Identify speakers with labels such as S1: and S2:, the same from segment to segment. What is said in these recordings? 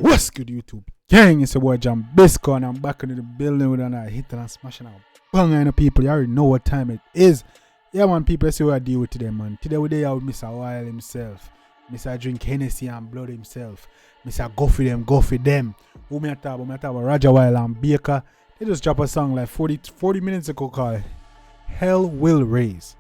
S1: What's good, YouTube gang? It's your boy Jambisco, and I'm back into the building with another hit and smashing out bang on people. You already know what time it is. Yeah, man, people, let's see what I deal with today, man. Today we there with Mr. Wild himself. Mr. Drink Hennessy and Blood himself. Mr. Go for them. Who me a talk about? Me a talk about RajahWild and Bayka. They just dropped a song like 40 minutes ago called Hell Will Raise.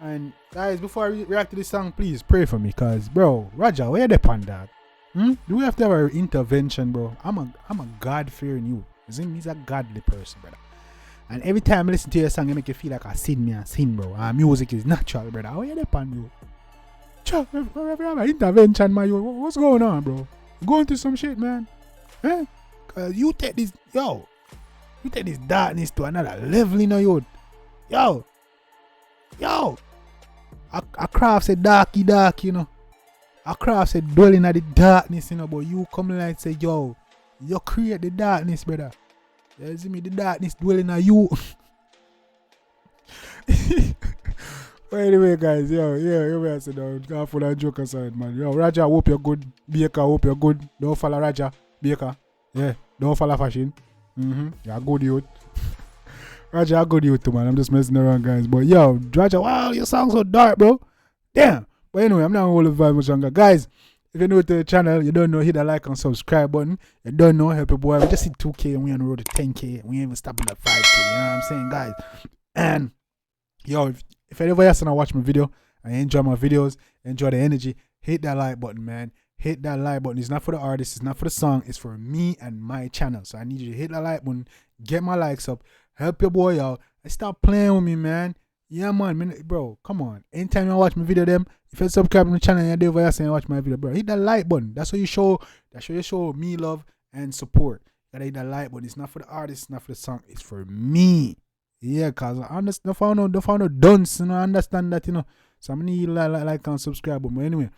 S1: And guys, before I react to this song, please pray for me, cause bro, Raja, where they pan that? Do we have to have an intervention, bro? I'm a God-fearing youth. He's a godly person, brother. And every time I listen to your song, it make you feel like I sin, bro. And music is natural, brother. Where they pan you? Chuck, we have an intervention, man. What's going on, bro? You going through some shit, man? Eh? Cause you take this darkness to another level, you know, youth. Yo. I craft say darky, you know. I craft say dwelling at the darkness, you know, but you come like and say, yo, you create the darkness, brother. You see me, the darkness dwelling at you. But anyway, guys, you may say, no, can't follow that joke aside, man. Yo, Raja, hope you're good. Bayka, hope you're good. Don't follow Raja, Bayka. Yeah, don't follow fashion. You're a good youth. Raja, a good youth too, man. I'm just messing around, guys. But yo, Raja, wow, your song's so dark, bro. Damn. But anyway, I'm not going to hold the vibe much longer. Guys, if you're new to the channel, you don't know, hit that like and subscribe button. You don't know, help your boy. We just hit 2K and we on the road to 10K. We ain't even stopping at 5K. You know what I'm saying, guys? And yo, if you ever yes and watch my video and you enjoy my videos, enjoy the energy, hit that like button, man. Hit that like button. It's not for the artist, it's not for the song, it's for me and my channel. So I need you to hit that like button, get my likes up, help your boy out, and stop playing with me, man. Yeah, man, bro, come on. Anytime you watch my video, if you subscribe to the channel and you're there and you watch my video, bro, hit that like button. That's how you show me love and support. You gotta hit that like button. It's not for the artist, it's not for the song, it's for me. Yeah, cause I understand the found dunce, you know, I understand that, you know. So I'm gonna need like and subscribe. But anyway,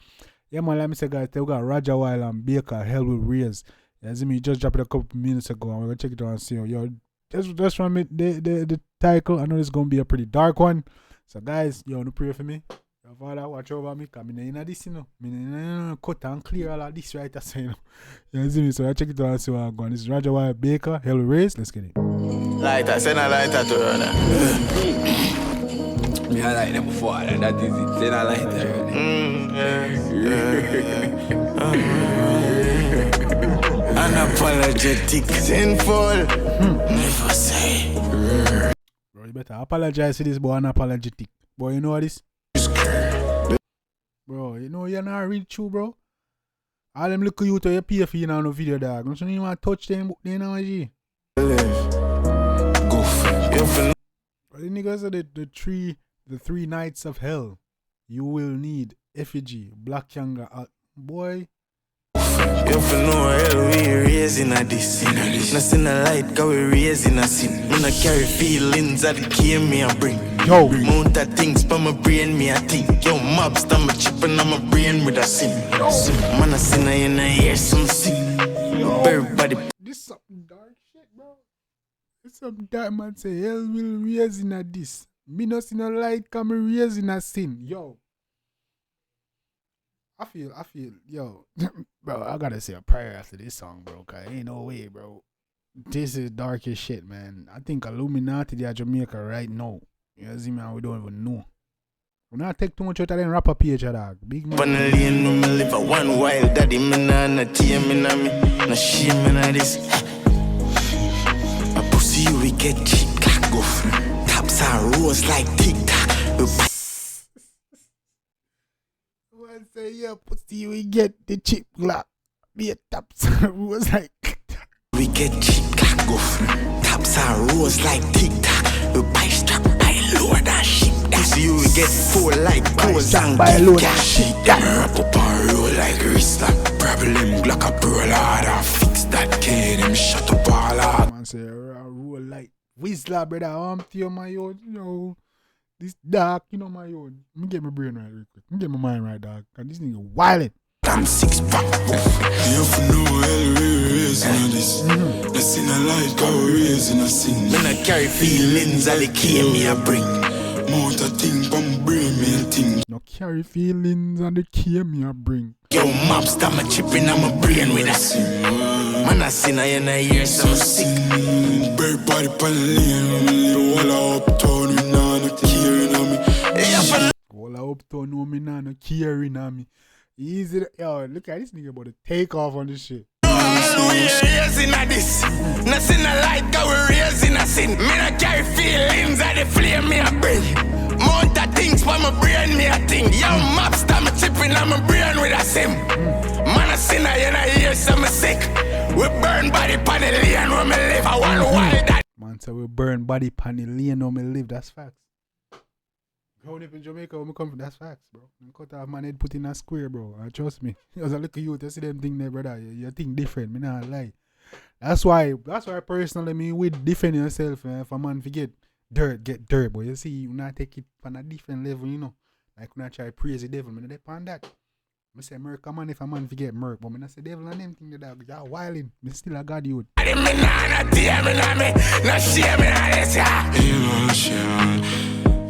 S1: yeah, man, let me say, guys, we got RajahWild and Bayka, Hell Will Raise. You see me, just dropped it a couple minutes ago, and we're gonna check it out and see. Yo, just from it, the title, I know it's gonna be a pretty dark one. So guys, you wanna pray for me? Your father watch over me, cause me in this, you know. Me cut and clear all of this right as you know. You see me, so I check it out and see what I'm going. This is RajahWild, Bayka, Hell Will Raise. Let's get it.
S2: Lighter, send a lighter to her now. Me I like them before, and that is it. Send a lighter. Unapologetic, sinful. Never say.
S1: Bro, you better apologize to this boy, unapologetic. Boy, you know what this? Bro, you know you're not real true, bro. All them look at you to your pay for you now no video, dog. Don't you even touch them book, you know, G? But the niggas said the three nights of hell. You will need effigy, black younger, boy.
S2: You know hell we raising a this. Nothing a light, cause we raising a sin. When I carry feelings that the game me a bring.
S1: Yo,
S2: Mount that things but my brain me a think. Yo, mobster my chip and I'm a brain with a sin. Man a sinner in a hear some sin. Everybody.
S1: This some dark shit, bro. This some dark man say hell will raise in a this. Me no see no light come raise in a sin. Yo. I feel, yo, bro, I gotta say a prayer after this song, bro, cause ain't no way, bro. This is dark as shit, man. I think Illuminati they are Jamaica right now. You see me, we don't even know. We not take too much out of them rapper page, dog. Big man.
S2: Finally, no me live a one wild daddy, me nah team in me, no shame in this. A pussy we get cheap, clack off. Taps are rose like TikTok.
S1: Say yeah, pussy we get the cheap glock. Be a taps rose like
S2: we get cheap glock off. Taps are rose like TikTok. We buy strap by load and ship that. Pussy we get full like clothes and
S1: by load and ship that.
S2: Wrap up and roll like wrist lock. Problem glock a pearl hard and fix that kid. Them shut up all hard.
S1: Man say roll like Whistler, brother. I'm to my own, you know. This dark, you know, my own. Let me get my brain right real quick. Let me get my mind right, dog. Cause this nigga wildin'.
S2: and 6 pack.
S3: You for no hell raising this. The sin I like, go raising a sin.
S2: When I carry feelings, I the key me a bring.
S3: Mount a thing, but brain me a thing.
S1: No carry feelings and the key me a bring.
S2: Yo, mobster, my chipping on my brain with a man, I sin, I hear some sick.
S3: Bird body pan lane, all uptown, we nah no caring on me.
S1: All uptown, no me nah no caring on me. Easy, yo, look at this nigga about to take off on this shit.
S2: We raising a this. Nothing I like, cause we raising a sin. Me not carry feelings, I the flame me a bring. Mount of things for my brain, me a thing. Yo, mobster, my chipping on my brain with a sim. Man, I sin, I hear some sick. We burn body pan the lane where me live. I want wild.
S1: Man, so we burn body pan the lane where me live, that's facts. Growing up in Jamaica, when I come from, that's facts, bro. I cut off my head, put in a square, bro. Trust me. As a little youth, you see them thing there, brother. You think different, me not lie. That's why personally, me with defend yourself. If a man forget dirt, get dirt, but you see, you not take it on a different level, you know. Like when I try praise the devil, me not depend on that. I say murk a man if a man forget murk, but me not say devil and them thing that you're wilding. Me still a God youth.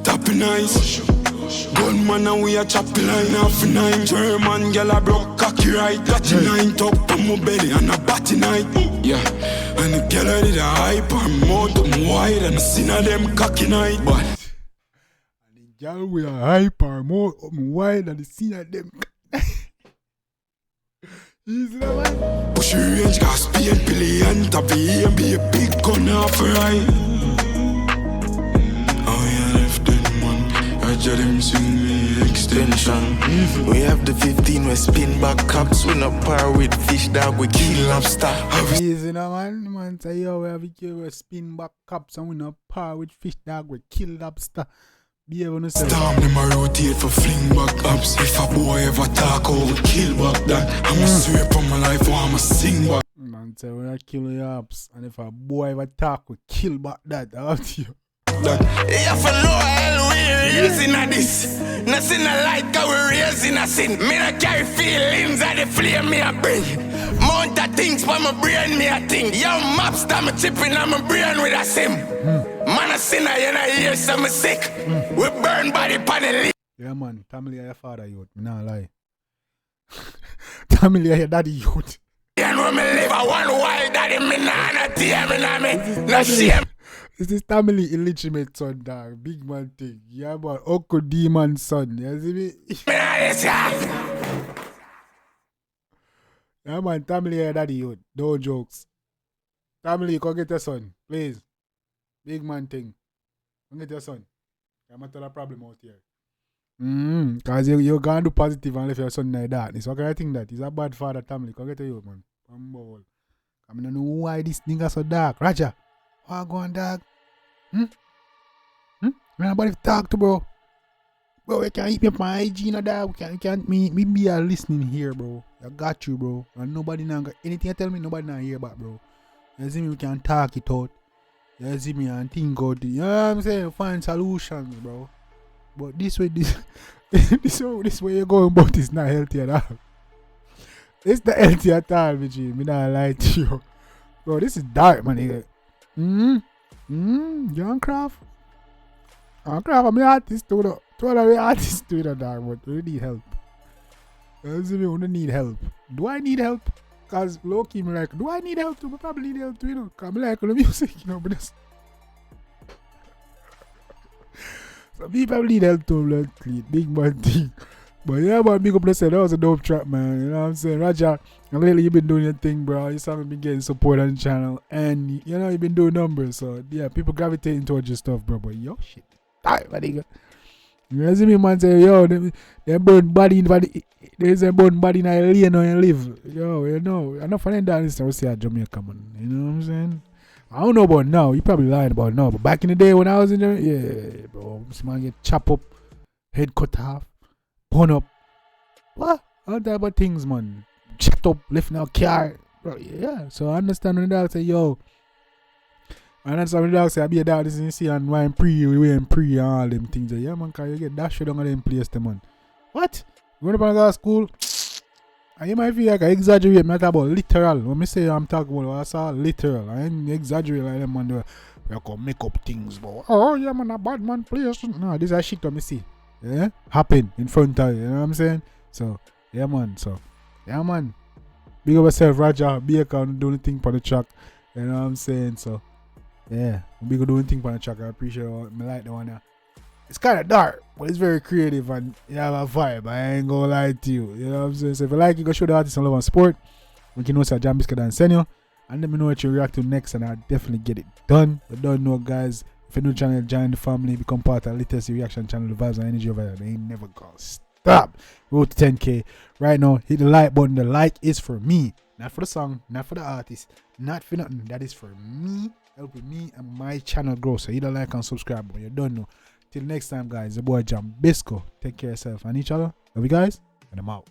S3: Tapping eyes, gunman and we a chopping line off 9. German girl a broke cocky right, got your 9 top on my belly and a batty night. Yeah, and the girl a did a hype and mouth up wide and I seen a them cocky night. But
S1: and the girl with a hype or more up wide and the scene of them. Easy that man.
S3: push your range, got speed, Billy and Tabby and be a big gun off right. Them swing me extension.
S2: We have the 15 we spin back cups. We not par with fish dog, we kill lobster.
S1: Easy now man. Man say yo we have a spin back cups and we not par with fish dog, we kill lobster. Be able to say
S3: Storm them a rotate for fling back ups. If a boy ever talk oh we kill back that. I'ma swear for my life or I'ma sing back.
S1: Man say we not kill your ups. And if a boy ever talk we kill back that. After you
S2: Yeah, for no hell we raising a this. Nothing I like, cause we raising a sin. Me not carry feelings, I the flame me a bring. Mount of things for my brain, me a thing. Yo, mobster, my chipping on my brain with a sim. Man, a sinner, you hear some sick. We burn body pan the lane.
S1: yeah man, family are your father youth. Me not lie. Family are your daddy youth.
S2: And when me live, I want wild daddy, me nah tear me nah me. No shame.
S1: It's this family illegitimate son, dog. Big man thing. Yeah, but Uncle Demon son. You see me? Yeah, man. Family and daddy, youth. No jokes. Family, come get your son. Please. Big man thing. Come get your son. I'm not tell a problem out here. Because you're going to do positive and leave your son like that. It's okay, I think that. He's a bad father, family. Come get your man. I don't know why this nigga so dark. Rajah. What going, dog? Nobody talk to bro. Bro, we can't eat me up my IG, you know, dog. We can't me be listening here, bro. I got you, bro. And nobody now got anything you tell me, nobody now hear back, bro. You see me, we can talk it out. You see me and think out it. You know what I'm saying? Find solutions, bro. But this way, this way you're going about is not healthy at all. It's not healthy at all, BG. Me not lie to you. Bro, this is dark, man, nigga. Young Craft. I'm an artist too, though. I'm an artist too, dog, but we need help. You see me, we don't need help. Do I need help? Because low-key, me like, do I need help too? I probably need help too, you know. Because I like the music, you know, but this. Some people need help too, blood clean. Big man thing. But yeah, man, big up yourself. That was a dope track, man. You know what I'm saying? Rajah, lately you've been doing your thing, bro. You saw me been getting support on the channel. And, you know, you've been doing numbers. So, yeah, people gravitating towards your stuff, bro. But, yo, shit. Alright, my nigga. You see me, man, say, yo, them burn body in body. There's a burn body in a lane and live. Yo, you know, enough of them down this time, we see a Jamaica, man. You know what I'm saying? I don't know about now. You probably lying about now. But back in the day when I was in there, yeah, bro. This man get chopped up, head cut off, burn up. What? All type of things, man. Chopped up, left in a car. Bro, yeah. So I understand when the dog say, yo. And that's when the dog say, I be a dog, this is see, and wine pre, we went pre, and all them things. Yeah, man, because you get dashed down on them place, man. What? You want to go to school? And you might feel like I exaggerate, I'm not about literal. When I say I'm talking about, I saw literal. I ain't exaggerate like them man. We can make up things, but oh yeah man, a bad man plays. No, this is shit that me see. Yeah? Happen in front of you, you know what I'm saying? So, yeah man, big up yourself, Rajah, Bayka, doing the thing for the track. You know what I'm saying? So, yeah, big up doing the thing for the track. I appreciate it. I like the one there. It's kind of dark, but it's very creative and you have a vibe. I ain't gonna lie to you. You know what I'm saying? So if you like it, go show the artist some love and support. We can know say Jambisco and send you. And let me know what you react to next and I'll definitely get it done. You don't know guys, if you're new channel, join the family, become part of the latest reaction channel, the vibes and energy over there. They ain't never gonna stop. Road to 10K. Right now, hit the like button. The like is for me. Not for the song, not for the artist, not for nothing. That is for me, helping me and my channel grow. So hit the like and subscribe, but you don't know. Till next time, guys, the boy Jambisco. Take care of yourself and each other. Love you guys, and I'm out.